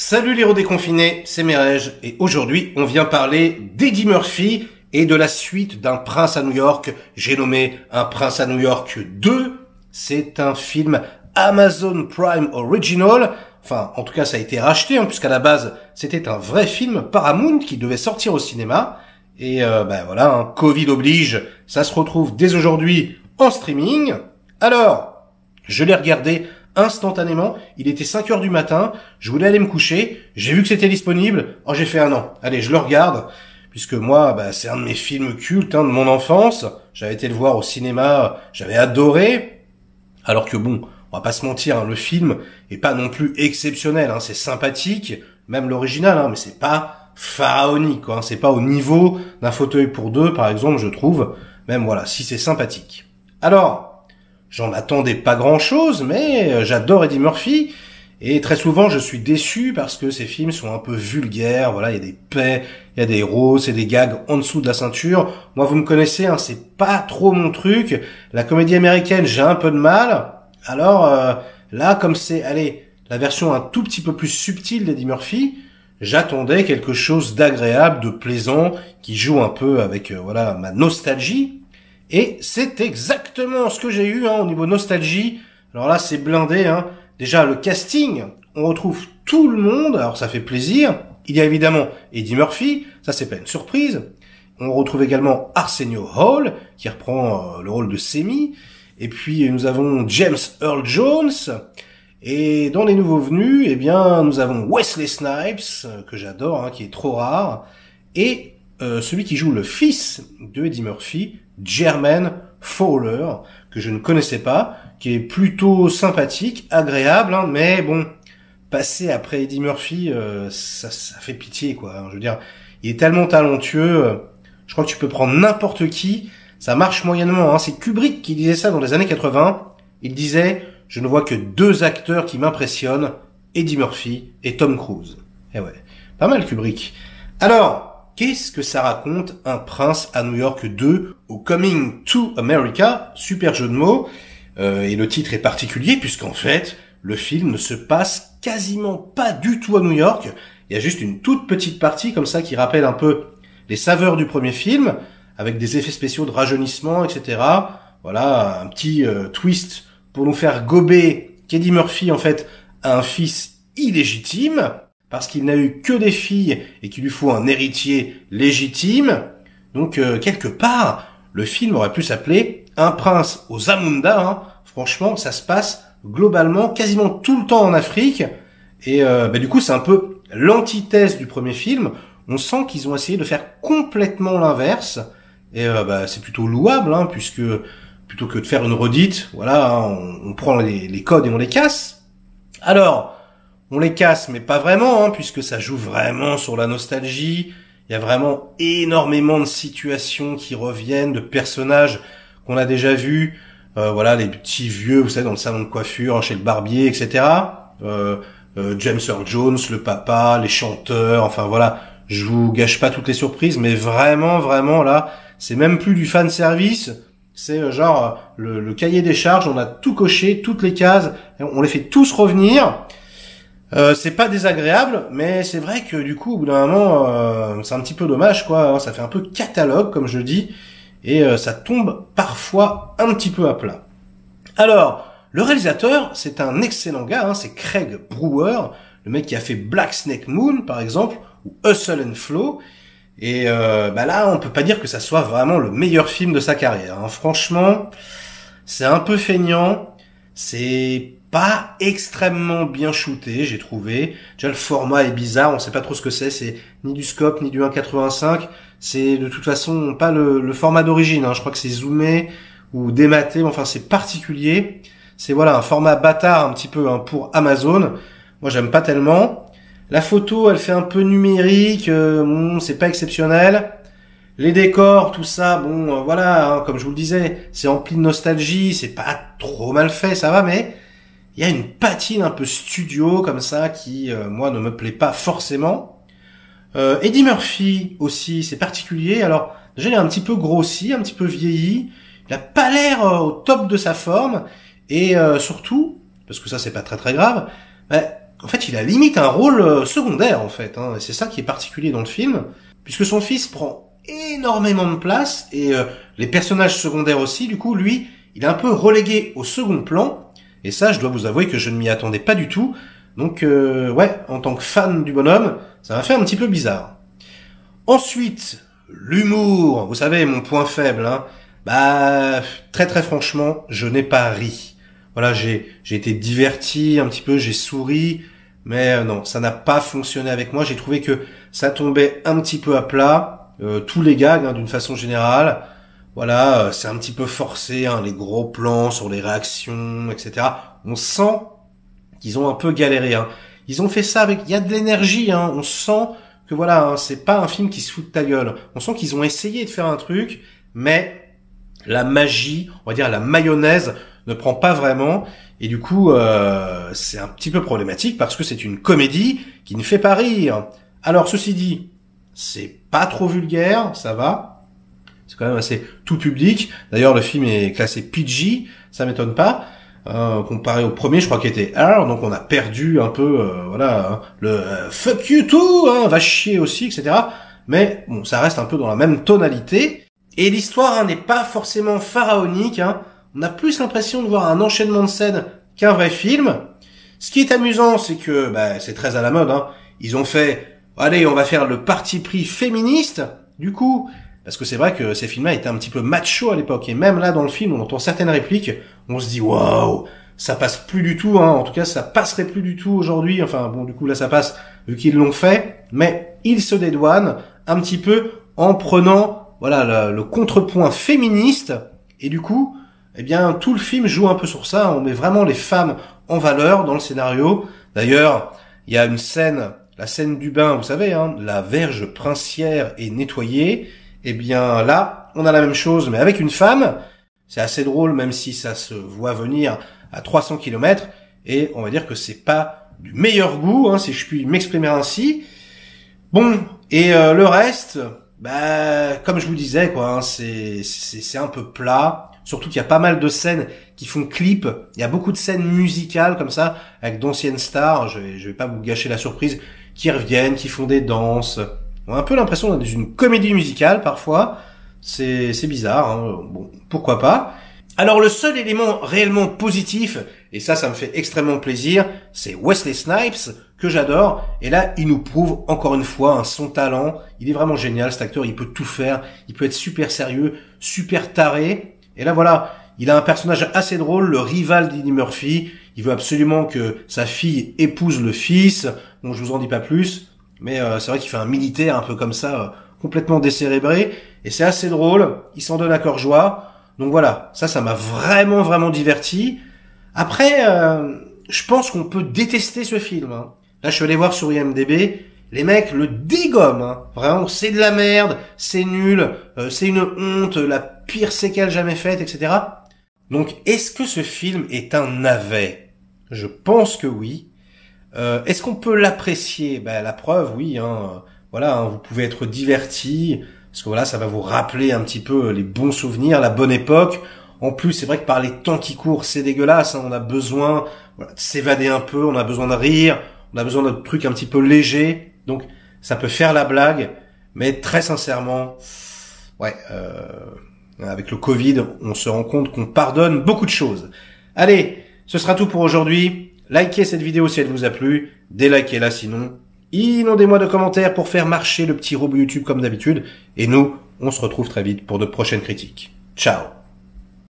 Salut les redéconfinés, c'est Merej et aujourd'hui on vient parler d'Eddie Murphy et de la suite d'Un prince à New York. J'ai nommé Un prince à New York 2. C'est un film Amazon Prime Original. Enfin, en tout cas ça a été racheté puisqu'à la base c'était un vrai film Paramount qui devait sortir au cinéma. Et voilà, Covid oblige, ça se retrouve dès aujourd'hui en streaming. Alors, je l'ai regardé instantanément, il était 5 heures du matin, je voulais aller me coucher, j'ai vu que c'était disponible, j'ai fait non, allez, je le regarde, puisque moi, c'est un de mes films cultes de mon enfance, j'avais été le voir au cinéma, j'avais adoré, alors que bon, on va pas se mentir, le film est pas non plus exceptionnel, c'est sympathique, même l'original, mais c'est pas pharaonique, c'est pas au niveau d'un fauteuil pour deux, par exemple, je trouve, même voilà, si c'est sympathique. Alors, j'en attendais pas grand-chose, mais j'adore Eddie Murphy, et très souvent je suis déçu parce que ces films sont un peu vulgaires, voilà, il y a des paix, il y a des roses et des gags en dessous de la ceinture. Moi, vous me connaissez, c'est pas trop mon truc. La comédie américaine, j'ai un peu de mal. Alors là, comme c'est, la version un tout petit peu plus subtile d'Eddie Murphy, j'attendais quelque chose d'agréable, de plaisant, qui joue un peu avec ma nostalgie. Et c'est exactement ce que j'ai eu au niveau nostalgie. Alors là, c'est blindé. Déjà, le casting, on retrouve tout le monde. Alors ça fait plaisir. Il y a évidemment Eddie Murphy. Ça, c'est pas une surprise. On retrouve également Arsenio Hall, qui reprend le rôle de Semmi. Et puis, nous avons James Earl Jones. Et dans les nouveaux venus, nous avons Wesley Snipes, que j'adore, qui est trop rare. Et celui qui joue le fils de Eddie Murphy, Jermaine Fowler, que je ne connaissais pas, qui est plutôt sympathique, agréable, mais bon, passer après Eddie Murphy, ça fait pitié, quoi. Je veux dire, il est tellement talentueux, je crois que tu peux prendre n'importe qui, ça marche moyennement. C'est Kubrick qui disait ça dans les années 80. Il disait, je ne vois que 2 acteurs qui m'impressionnent, Eddie Murphy et Tom Cruise. Eh ouais, pas mal Kubrick. Alors, qu'est-ce que ça raconte Un prince à New York 2 au Coming to America? Super jeu de mots. Et le titre est particulier puisqu'en fait, le film ne se passe quasiment pas du tout à New York. Il y a juste une toute petite partie comme ça qui rappelle un peu les saveurs du premier film, avec des effets spéciaux de rajeunissement, etc. Voilà, un petit twist pour nous faire gober qu'Eddie Murphy, en fait, a un fils illégitime, parce qu'il n'a eu que des filles et qu'il lui faut un héritier légitime. Donc, quelque part, le film aurait pu s'appeler Un prince aux Zamunda. Franchement, ça se passe globalement quasiment tout le temps en Afrique. Et du coup, c'est un peu l'antithèse du premier film. On sent qu'ils ont essayé de faire complètement l'inverse. Et c'est plutôt louable, puisque plutôt que de faire une redite, on prend les codes et on les casse. Alors, on les casse, mais pas vraiment, puisque ça joue vraiment sur la nostalgie. Il y a vraiment énormément de situations qui reviennent, de personnages qu'on a déjà vus. Les petits vieux, vous savez, dans le salon de coiffure, chez le barbier, etc. James Earl Jones, le papa, les chanteurs, enfin voilà. Je vous gâche pas toutes les surprises, mais vraiment, vraiment, là, c'est même plus du fan service. C'est le cahier des charges, on a tout coché, toutes les cases, on les fait tous revenir. C'est pas désagréable, mais c'est vrai que du coup, au bout d'un moment, c'est un petit peu dommage, quoi. Ça fait un peu catalogue, comme je dis, et ça tombe parfois un petit peu à plat. Alors, le réalisateur, c'est un excellent gars, c'est Craig Brewer, le mec qui a fait Black Snake Moon, par exemple, ou Hustle and Flow. Et là, on peut pas dire que ça soit vraiment le meilleur film de sa carrière. Franchement, c'est un peu feignant. C'est pas extrêmement bien shooté, j'ai trouvé. Déjà, le format est bizarre, on sait pas trop ce que c'est ni du scope, ni du 1.85. C'est de toute façon pas le format d'origine, je crois que c'est zoomé ou dématé, enfin c'est particulier. C'est un format bâtard un petit peu pour Amazon. Moi, j'aime pas tellement. La photo, elle fait un peu numérique, c'est pas exceptionnel. Les décors, tout ça, comme je vous le disais, c'est empli de nostalgie, c'est pas trop mal fait, ça va, mais il y a une patine un peu studio comme ça qui, moi, ne me plaît pas forcément. Eddie Murphy aussi, c'est particulier. Alors, déjà, il est un petit peu grossi, un petit peu vieilli. Il a pas l'air au top de sa forme. Et surtout, parce que ça, c'est pas très très grave, en fait, il a limite un rôle secondaire, en fait. Hein, et c'est ça qui est particulier dans le film, puisque son fils prend énormément de place, et les personnages secondaires aussi, du coup, lui, il est un peu relégué au second plan, et ça, je dois vous avouer que je ne m'y attendais pas du tout. Donc, ouais, en tant que fan du bonhomme, ça m'a fait un petit peu bizarre. Ensuite, l'humour, vous savez, mon point faible, hein. Bah, très très franchement, je n'ai pas ri. Voilà, j'ai été diverti un petit peu, j'ai souri, mais non, ça n'a pas fonctionné avec moi. J'ai trouvé que ça tombait un petit peu à plat, tous les gags, hein, d'une façon générale. Voilà, c'est un petit peu forcé, hein, les gros plans sur les réactions, etc. On sent qu'ils ont un peu galéré. Hein. Ils ont fait ça avec, il y a de l'énergie. Hein. On sent que voilà, hein, c'est pas un film qui se fout de ta gueule. On sent qu'ils ont essayé de faire un truc, mais la magie, on va dire la mayonnaise, ne prend pas vraiment. Et du coup, c'est un petit peu problématique parce que c'est une comédie qui ne fait pas rire. Alors, ceci dit, c'est pas trop vulgaire, ça va. C'est quand même assez tout public. D'ailleurs, le film est classé PG, ça m'étonne pas. Comparé au premier, je crois qu'il était R, donc on a perdu un peu, voilà, hein, le fuck you too, hein, va chier aussi, etc. Mais bon, ça reste un peu dans la même tonalité. Et l'histoire, hein, n'est pas forcément pharaonique. Hein. On a plus l'impression de voir un enchaînement de scènes qu'un vrai film. Ce qui est amusant, c'est que bah, c'est très à la mode. Hein. Ils ont fait, allez, on va faire le parti pris féministe. Du coup, parce que c'est vrai que ces films-là étaient un petit peu macho à l'époque. Et même là, dans le film, on entend certaines répliques, on se dit, waouh, ça passe plus du tout. Hein. En tout cas, ça passerait plus du tout aujourd'hui. Enfin, bon, du coup, là, ça passe vu qu'ils l'ont fait. Mais ils se dédouanent un petit peu en prenant voilà le contrepoint féministe, et du coup, eh bien, tout le film joue un peu sur ça. On met vraiment les femmes en valeur dans le scénario. D'ailleurs, il y a une scène, la scène du bain, vous savez, hein, la verge princière est nettoyée. Eh bien, là, on a la même chose, mais avec une femme. C'est assez drôle, même si ça se voit venir à 300 km. Et on va dire que c'est pas du meilleur goût, hein, si je puis m'exprimer ainsi. Bon, et le reste, bah, comme je vous disais, quoi, hein, c'est un peu plat. Surtout qu'il y a pas mal de scènes qui font clip. Il y a beaucoup de scènes musicales comme ça, avec d'anciennes stars. Je vais pas vous gâcher la surprise, qui reviennent, qui font des danses. On a un peu l'impression d'être dans une comédie musicale parfois. C'est bizarre. Hein. Bon, pourquoi pas. Alors le seul élément réellement positif, et ça me fait extrêmement plaisir, c'est Wesley Snipes, que j'adore, et là il nous prouve encore une fois son talent. Il est vraiment génial cet acteur, il peut tout faire, il peut être super sérieux, super taré, et là voilà, il a un personnage assez drôle, le rival d'Eddie Murphy. Il veut absolument que sa fille épouse le fils, bon je vous en dis pas plus, mais c'est vrai qu'il fait un militaire un peu comme ça, complètement décérébré, et c'est assez drôle, il s'en donne à cœur joie. Donc voilà, ça m'a vraiment diverti. Après, je pense qu'on peut détester ce film. Hein. Là, je suis allé voir sur IMDb, les mecs le dégomment. Hein. Vraiment, c'est de la merde, c'est nul, c'est une honte, la pire séquelle jamais faite, etc. Donc, est-ce que ce film est un navet? Je pense que oui. Est-ce qu'on peut l'apprécier? Ben, la preuve, oui. Hein. Voilà, hein, vous pouvez être diverti. Parce que voilà, ça va vous rappeler un petit peu les bons souvenirs, la bonne époque. En plus, c'est vrai que par les temps qui courent, c'est dégueulasse. Hein. On a besoin de s'évader un peu, on a besoin de rire, on a besoin de trucs un petit peu légers. Donc, ça peut faire la blague. Mais très sincèrement, ouais, avec le Covid, on se rend compte qu'on pardonne beaucoup de choses. Allez, ce sera tout pour aujourd'hui. Likez cette vidéo si elle vous a plu. Délikez-la sinon. Inondez-moi de commentaires pour faire marcher le petit robot YouTube comme d'habitude. Et nous, on se retrouve très vite pour de prochaines critiques. Ciao.